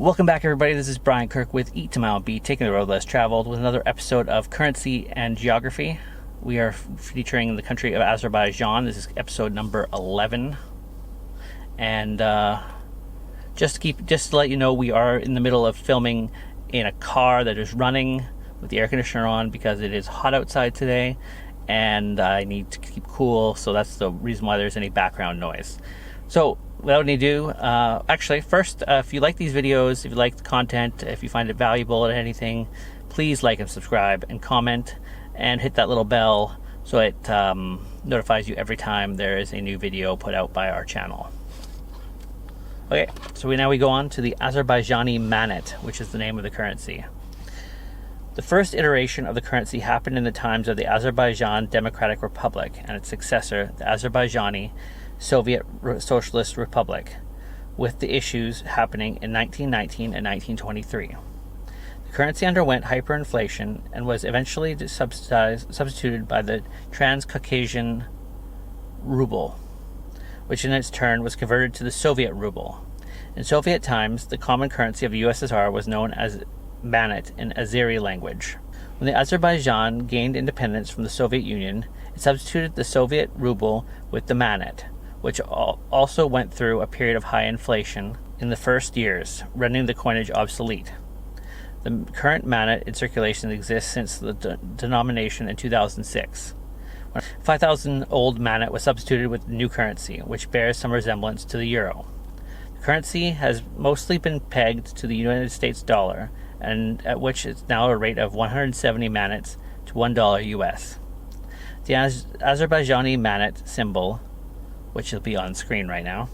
Welcome back, everybody. This is Brian Kirk with Eat to Mount B, taking the road less traveled, with another episode of Currency and Geography. We are featuring the country of Azerbaijan. This is episode number 11. And just to let you know, we are in the middle of filming in a car that is running with the air conditioner on because it is hot outside today and I need to keep cool, so that's the reason why there's any background noise. So without any ado, actually first, if you like these videos, if you like the content, if you find it valuable at anything, please like and subscribe and comment and hit that little bell so it notifies you every time there is a new video put out by our channel. Okay, so now we go on to the Azerbaijani manet, which is the name of the currency. The first iteration of the currency happened in the times of the Azerbaijan Democratic Republic and its successor, the Azerbaijani Soviet Socialist Republic, with the issues happening in 1919 and 1923. The currency underwent hyperinflation and was eventually substituted by the Transcaucasian ruble, which in its turn was converted to the Soviet ruble. In Soviet times, the common currency of the USSR was known as manet in Azeri language. When the Azerbaijan gained independence from the Soviet Union, it substituted the Soviet ruble with the manet, which also went through a period of high inflation in the first years, rendering the coinage obsolete. The current manet in circulation exists since the denomination in 2006. 5,000-old manet was substituted with the new currency, which bears some resemblance to the euro. The currency has mostly been pegged to the United States dollar, and at which it's now a rate of 170 manets to $1 US. The Azerbaijani manet symbol, which will be on screen right now,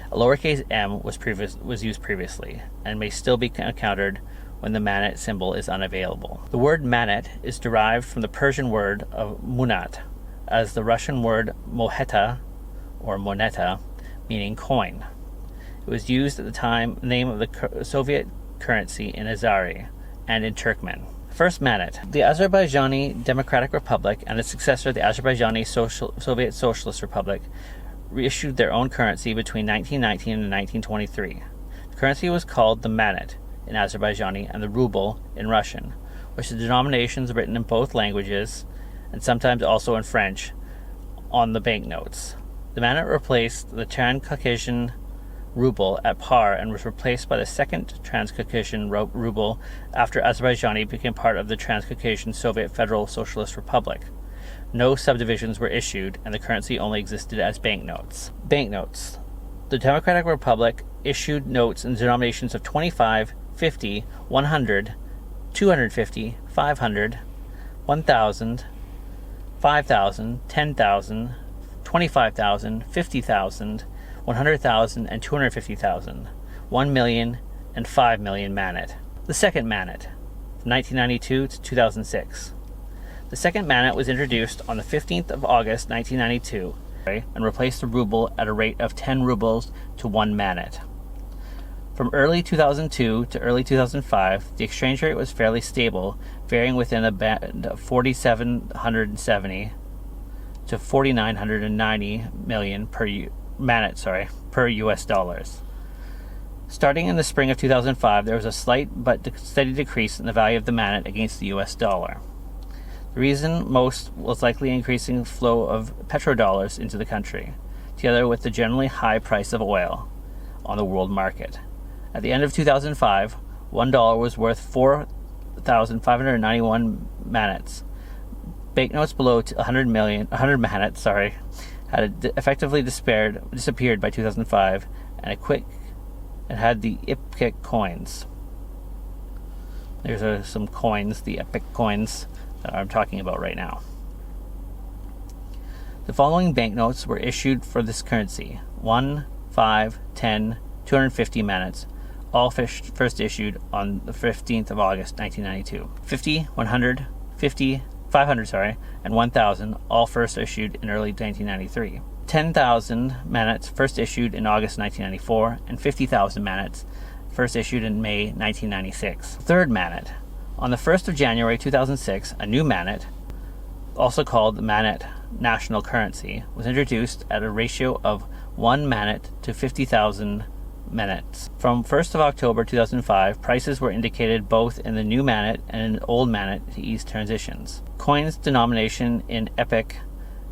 a lowercase m was used previously and may still be encountered when the manet symbol is unavailable. The word manet is derived from the Persian word of munat, as the Russian word moheta or moneta, meaning coin. It was used at the name of the Soviet currency in Azeri and in Turkmen. First manet. The Azerbaijani Democratic Republic and its successor, the Azerbaijani Soviet Socialist Republic, reissued their own currency between 1919 and 1923. The currency was called the manet in Azerbaijani and the ruble in Russian, which the denominations written in both languages and sometimes also in French on the banknotes. The manet replaced the Transcaucasian ruble at par and was replaced by the second Transcaucasian ruble after Azerbaijani became part of the Transcaucasian Soviet Federal Socialist Republic. No subdivisions were issued, and the currency only existed as banknotes. Banknotes. The Democratic Republic issued notes in denominations of 25, 50, 100, 250, 500, 1,000, 5,000, 10,000, 25,000, 50,000, 100,000 and 250,000, 1 million and 5 million manet. The second manet, from 1992 to 2006. The second manet was introduced on the 15th of August 1992 and replaced the ruble at a rate of 10 rubles to 1 manet. From early 2002 to early 2005, the exchange rate was fairly stable, varying within a band of 4,770 to 4,990 million per US dollars. Starting in the spring of 2005, there was a slight but steady decrease in the value of the manet against the US dollar. The reason most was likely increasing flow of petrodollars into the country, together with the generally high price of oil on the world market. At the end of 2005, $1 was worth 4,591 manets. Banknotes below 100 manets, had effectively disappeared by 2005 and had the Ipkic coins. There's some coins, the Epic coins that I'm talking about right now. The following banknotes were issued for this currency: 1, 5, 10, 250 manets, all first issued on the 15th of August 1992. 50, 100, 50, 500, and 1,000, all first issued in early 1993. 10,000 manets first issued in August 1994, and 50,000 manets first issued in May 1996. Third manet. On the 1st of January 2006, a new manet, also called the manet national currency, was introduced at a ratio of 1 manet to 50,000 minutes. From 1st of October 2005, prices were indicated both in the new manat and in old manat to ease transitions. Coins denomination in epic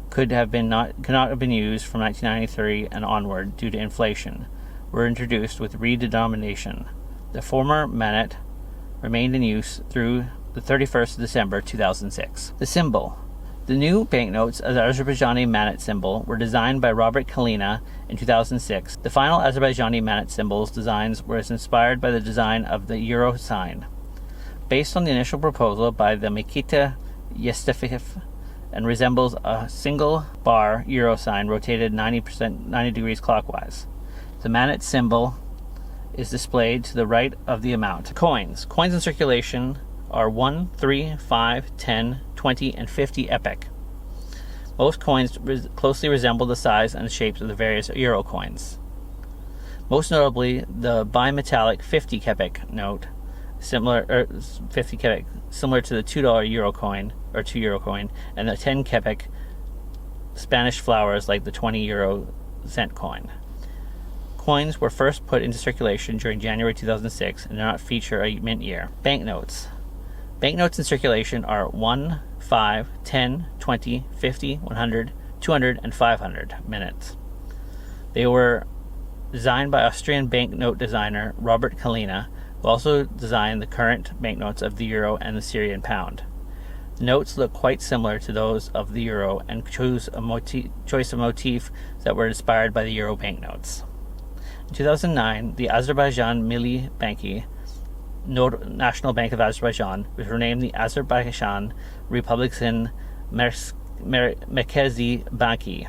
could not have been used from 1993 and onward due to inflation, were introduced with redenomination. The former manat remained in use through the 31st of December 2006. The symbol. The new banknotes as Azerbaijani manat symbol were designed by Robert Kalina in 2006. The final Azerbaijani manat symbol's designs were inspired by the design of the euro sign, based on the initial proposal by the Mikita Yestefiev, and resembles a single bar euro sign rotated 90 degrees clockwise. The manat symbol is displayed to the right of the amount. Coins. Coins in circulation are 1, 3, 5, 10, 20, and 50 epic. Most coins closely resemble the size and shapes of the various euro coins. Most notably, the bimetallic 50 kepik note, similar to the $2 euro coin or 2 euro coin, and the 10 kepik Spanish flowers like the 20 euro cent coin. Coins were first put into circulation during January 2006 and do not feature a mint year. Banknotes. Banknotes in circulation are 1, 5, 10, 20, 50, 100, 200, and 500 minutes. They were designed by Austrian banknote designer Robert Kalina, who also designed the current banknotes of the euro and the Syrian pound. The notes look quite similar to those of the euro and choice of motifs that were inspired by the euro banknotes. In 2009, the Azerbaijan Milli Banki, National Bank of Azerbaijan, was renamed the Azerbaijan Republican Merkezi Banki,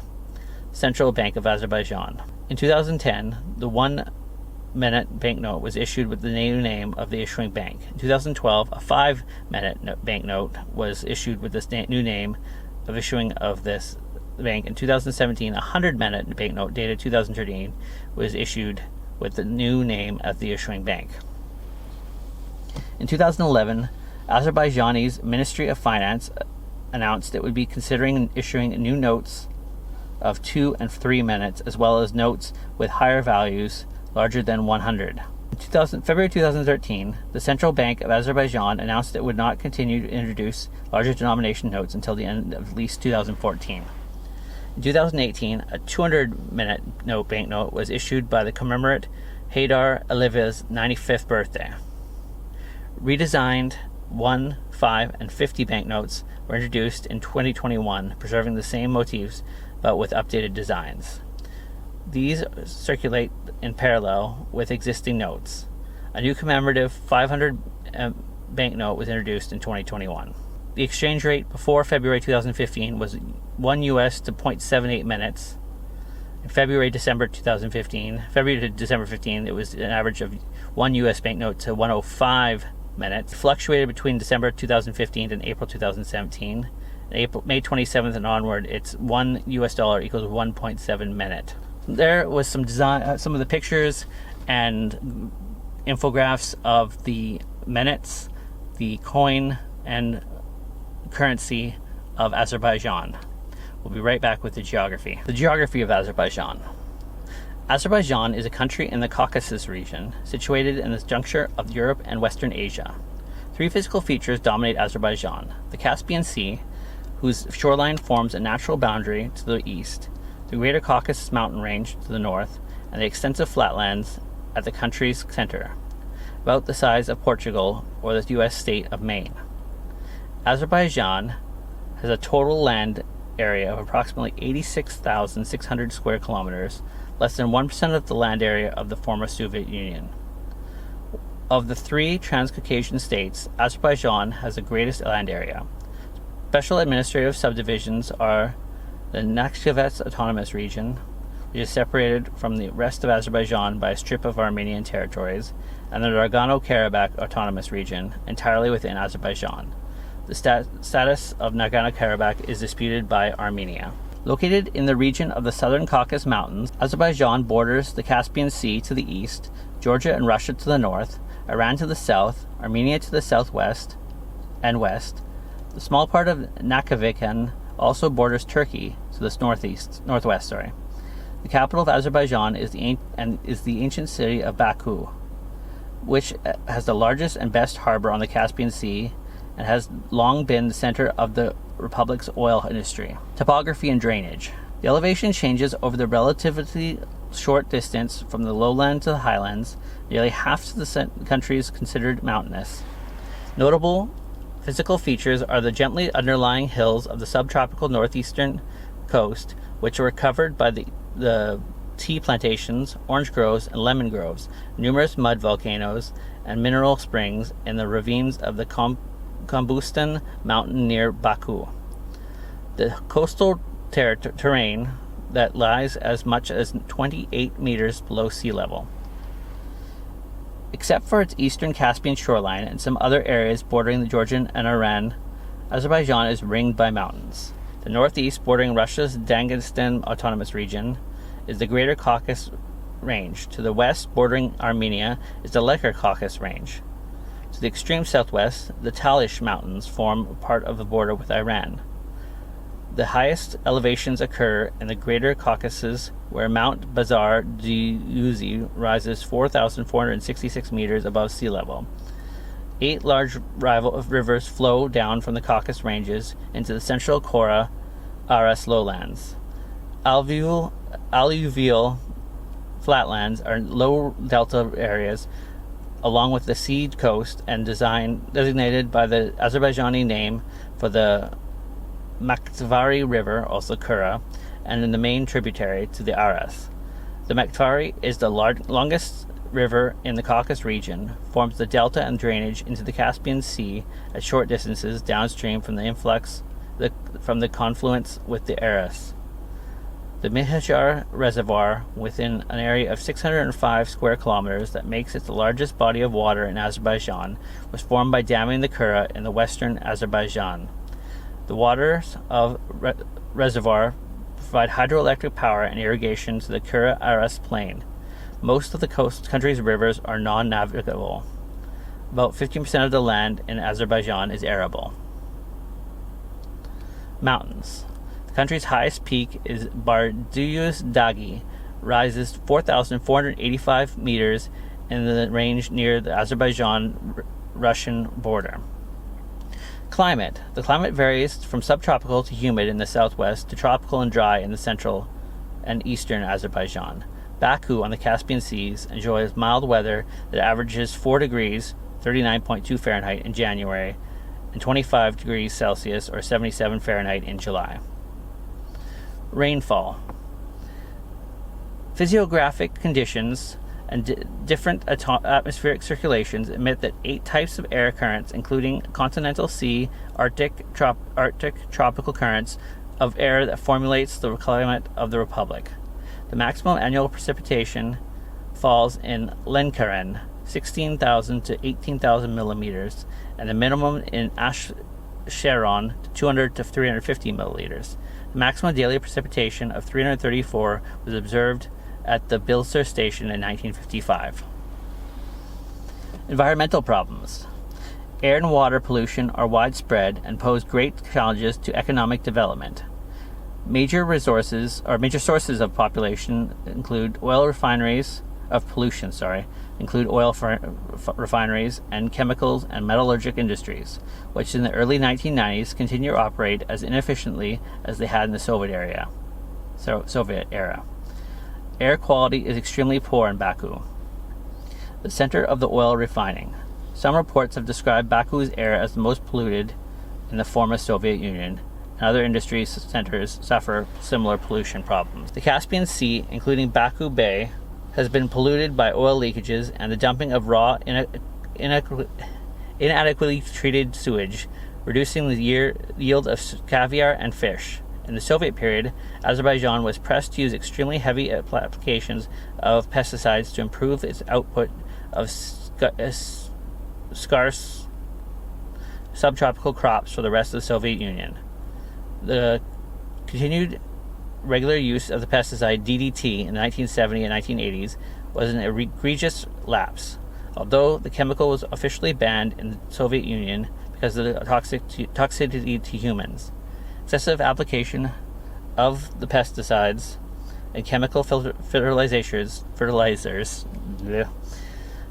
Central Bank of Azerbaijan. In 2010, the 1 minute banknote was issued with the new name of the issuing bank. In 2012, a 5 minute banknote was issued with the new name of issuing of this bank. In 2017, a 100 minute banknote dated 2013 was issued with the new name of the issuing bank. In 2011, Azerbaijani's Ministry of Finance announced it would be considering issuing new notes of 2 and 3 minutes, as well as notes with higher values larger than 100. In February 2013, the Central Bank of Azerbaijan announced it would not continue to introduce larger denomination notes until the end of at least 2014. In 2018, a 200-minute banknote was issued by the commemorate Haydar Aliev's 95th birthday. Redesigned 1, 5, and 50 banknotes were introduced in 2021, preserving the same motifs but with updated designs. These circulate in parallel with existing notes. A new commemorative 500 banknote was introduced in 2021. The exchange rate before February 2015 was 1 US to 0.78 minutes. In February to December 15, it was an average of 1 US banknote to 105 minutes. It fluctuated between December 2015 and April 2017. May 27th and onward, it's $1 equals 1.7 minute. There was some design, some of the pictures and infographics of the minutes, the coin, and currency of Azerbaijan. We'll be right back with the geography. The geography of Azerbaijan. Azerbaijan is a country in the Caucasus region, situated in the juncture of Europe and Western Asia. 3 physical features dominate Azerbaijan: the Caspian Sea, whose shoreline forms a natural boundary to the east, the Greater Caucasus mountain range to the north, and the extensive flatlands at the country's center, about the size of Portugal or the U.S. state of Maine. Azerbaijan has a total land area of approximately 86,600 square kilometers, less than 1% of the land area of the former Soviet Union. Of the 3 Transcaucasian states, Azerbaijan has the greatest land area. Special administrative subdivisions are the Nakhchivan Autonomous Region, which is separated from the rest of Azerbaijan by a strip of Armenian territories, and the Nagorno-Karabakh Autonomous Region, entirely within Azerbaijan. The status of Nagorno-Karabakh is disputed by Armenia. Located in the region of the Southern Caucasus Mountains, Azerbaijan borders the Caspian Sea to the east, Georgia and Russia to the north, Iran to the south, Armenia to the southwest and west. The small part of Nakhchivan also borders Turkey to the northwest. The capital of Azerbaijan is the ancient city of Baku, which has the largest and best harbor on the Caspian Sea and has long been the center of the republic's oil industry. Topography and drainage. The elevation changes over the relatively short distance from the lowland to the highlands. Nearly half of the country is considered mountainous. Notable physical features are the gently underlying hills of the subtropical northeastern coast, which were covered by the tea plantations, orange groves, and lemon groves, numerous mud volcanoes, and mineral springs in the ravines of the Kombustan mountain near Baku. The coastal terrain that lies as much as 28 meters below sea level. Except for its eastern Caspian shoreline and some other areas bordering the Georgian and Iran, Azerbaijan is ringed by mountains. The northeast, bordering Russia's Dagestan Autonomous Region, is the Greater Caucasus Range. To the west, bordering Armenia, is the Lesser Caucasus Range. To the extreme southwest, the Talish Mountains form part of the border with Iran. The highest elevations occur in the Greater Caucasus, where Mount Bazar Duzi rises 4,466 meters above sea level. 8 large rivers flow down from the Caucasus Ranges into the central Kora Aras lowlands. Alluvial flatlands are low delta areas along with the sea coast and designated by the Azerbaijani name for the Maktvari River, also Kura, and in the main tributary to the Aras. The Maktvari is the longest river in the Caucasus region, forms the delta and drainage into the Caspian Sea at short distances downstream from the confluence with the Aras. The Mihajar Reservoir, within an area of 605 square kilometers that makes it the largest body of water in Azerbaijan, was formed by damming the Kura in the western Azerbaijan. The waters of reservoir provide hydroelectric power and irrigation to the Kura-Aras plain. Most of the country's rivers are non-navigable. About 15% of the land in Azerbaijan is arable. Mountains. The country's highest peak is Barduyuz Dagi, rises 4,485 meters in the range near the Azerbaijan-Russian border. Climate. The climate varies from subtropical to humid in the southwest to tropical and dry in the central and eastern Azerbaijan. Baku on the Caspian Seas enjoys mild weather that averages 4 degrees, 39.2 Fahrenheit in January, and 25 degrees Celsius or 77 Fahrenheit in July. Rainfall. Physiographic conditions and different atmospheric circulations emit that 8 types of air currents, including continental sea, Arctic tropical currents of air that formulates the climate of the Republic. The maximum annual precipitation falls in Lenkaran, 16,000 to 18,000 millimeters, and the minimum in Ashkeron, 200 to 350 milliliters. The maximum daily precipitation of 334 was observed at the Bilser station in 1955. Environmental problems. Air and water pollution are widespread and pose great challenges to economic development. Major sources of population include refineries and chemicals and metallurgic industries, which in the early 1990s continue to operate as inefficiently as they had in the Soviet era. Air quality is extremely poor in Baku, the center of the oil refining. Some reports have described Baku's air as the most polluted in the former Soviet Union, and other industry centers suffer similar pollution problems. The Caspian Sea, including Baku Bay, has been polluted by oil leakages and the dumping of raw, inadequately treated sewage, reducing the yield of caviar and fish. In the Soviet period, Azerbaijan was pressed to use extremely heavy applications of pesticides to improve its output of scarce subtropical crops for the rest of the Soviet Union. The continued regular use of the pesticide DDT in the 1970s and 1980s was an egregious lapse, although the chemical was officially banned in the Soviet Union because of the toxicity to humans. Excessive application of the pesticides and chemical fertilizers bleh,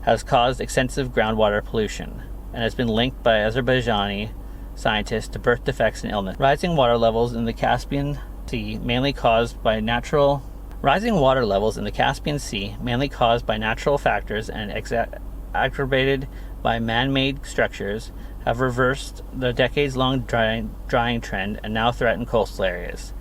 has caused extensive groundwater pollution and has been linked by Azerbaijani scientists to birth defects and illness. Rising water levels in the Caspian Sea, mainly caused by natural factors and aggravated by man-made structures, have reversed the decades-long drying trend and now threaten coastal areas.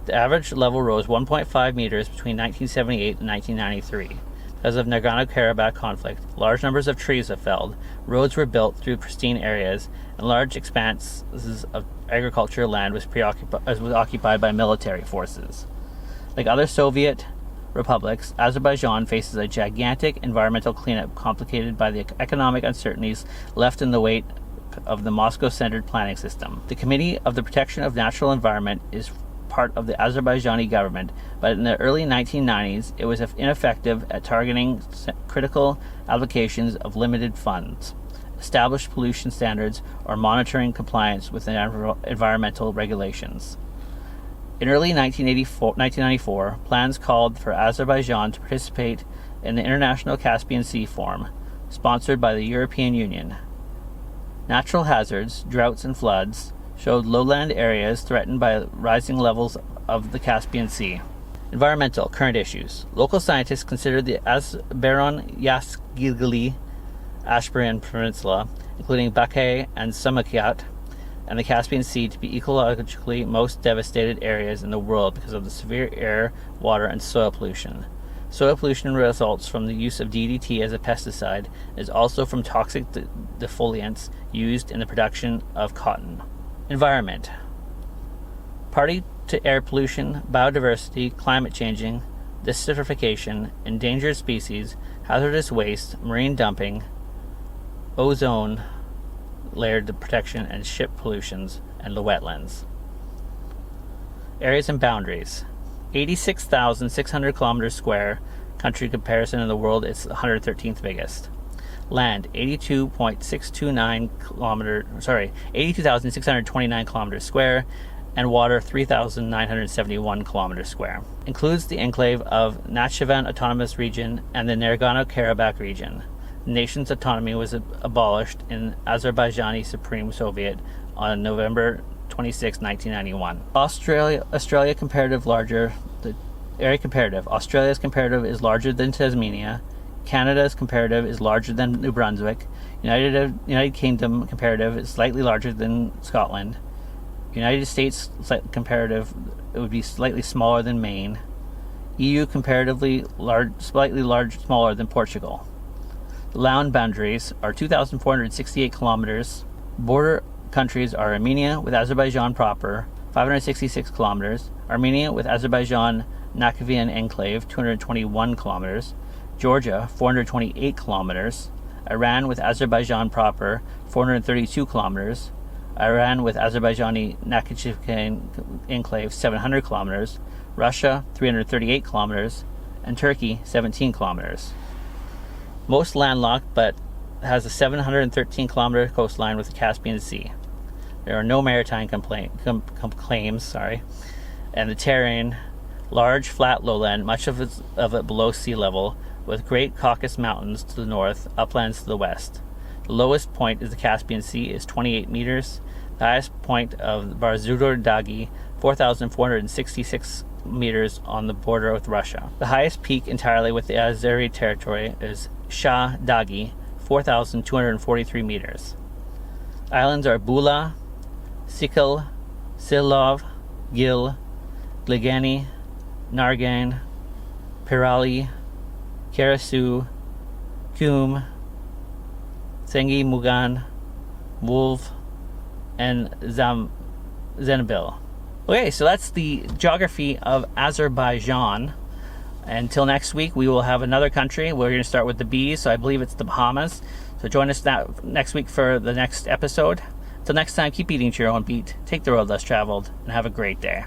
The average level rose 1.5 meters between 1978 and 1993. Because of Nagorno-Karabakh conflict, large numbers of trees have felled, roads were built through pristine areas, and large expanses of agricultural land was occupied by military forces. Like other Soviet republics, Azerbaijan faces a gigantic environmental cleanup complicated by the economic uncertainties left in the wake of the Moscow-centered planning system. The Committee of the Protection of Natural Environment is part of the Azerbaijani government, but in the early 1990s it was ineffective at targeting critical applications of limited funds, established pollution standards, or monitoring compliance with environmental regulations. In early 1994, plans called for Azerbaijan to participate in the International Caspian Sea Forum, sponsored by the European Union. Natural hazards, droughts and floods, showed lowland areas threatened by rising levels of the Caspian Sea. Environmental current issues. Local scientists consider the armenian-azerbaijan Ashbarian Peninsula, including Bakay and Samakhiat, and the Caspian Sea to be ecologically most devastated areas in the world because of the severe air, water, and soil pollution. Soil pollution results from the use of DDT as a pesticide and is also from toxic defoliants used in the production of cotton. Environment. Party to air pollution, biodiversity, climate changing, desertification, endangered species, hazardous waste, marine dumping, ozone layer protection, and ship pollutions, and the wetlands. Areas and boundaries. 86,600 kilometers square. Country comparison in the world, it's 113th biggest. Land, 82,629 kilometers square, and water, 3,971 kilometers square. Includes the enclave of Nakhchivan Autonomous Region and the Nagorno-Karabakh region. The nation's autonomy was abolished in Azerbaijani Supreme Soviet on November 26, 1991. Australia comparative larger. The area comparative. Australia's comparative is larger than Tasmania. Canada's comparative is larger than New Brunswick. United Kingdom comparative is slightly larger than Scotland. United States comparative, it would be slightly smaller than Maine. EU comparatively smaller than Portugal. The land boundaries are 2,468 kilometers. Border countries are Armenia with Azerbaijan proper, 566 kilometers. Armenia with Azerbaijan Nakhchivan enclave, 221 kilometers. Georgia, 428 kilometers. Iran with Azerbaijan proper, 432 kilometers. Iran with Azerbaijani Nakhchivan enclave, 700 kilometers. Russia, 338 kilometers. And Turkey, 17 kilometers. Most landlocked, but has a 713 kilometer coastline with the Caspian Sea. There are no maritime claims, and the terrain, large flat lowland, much of it below sea level, with Great Caucasus Mountains to the north, uplands to the west. The lowest point is the Caspian Sea, is 28 meters. The highest point of Barzudur Dagi, 4,466 meters on the border with Russia. The highest peak entirely with the Azeri territory is Shah Dagi, 4,243 meters. Islands are Bula, Sikil, Silov, Gil, Gligani, Nargan, Pirali, Karasu, Kum, Sengi Mugan, Wolf, and Zenabil. Okay, so that's the geography of Azerbaijan. Until next week, we will have another country. We're going to start with the B's, so I believe it's the Bahamas. So join us next week for the next episode. Until next time, keep eating at your own beat, take the road less traveled, and have a great day.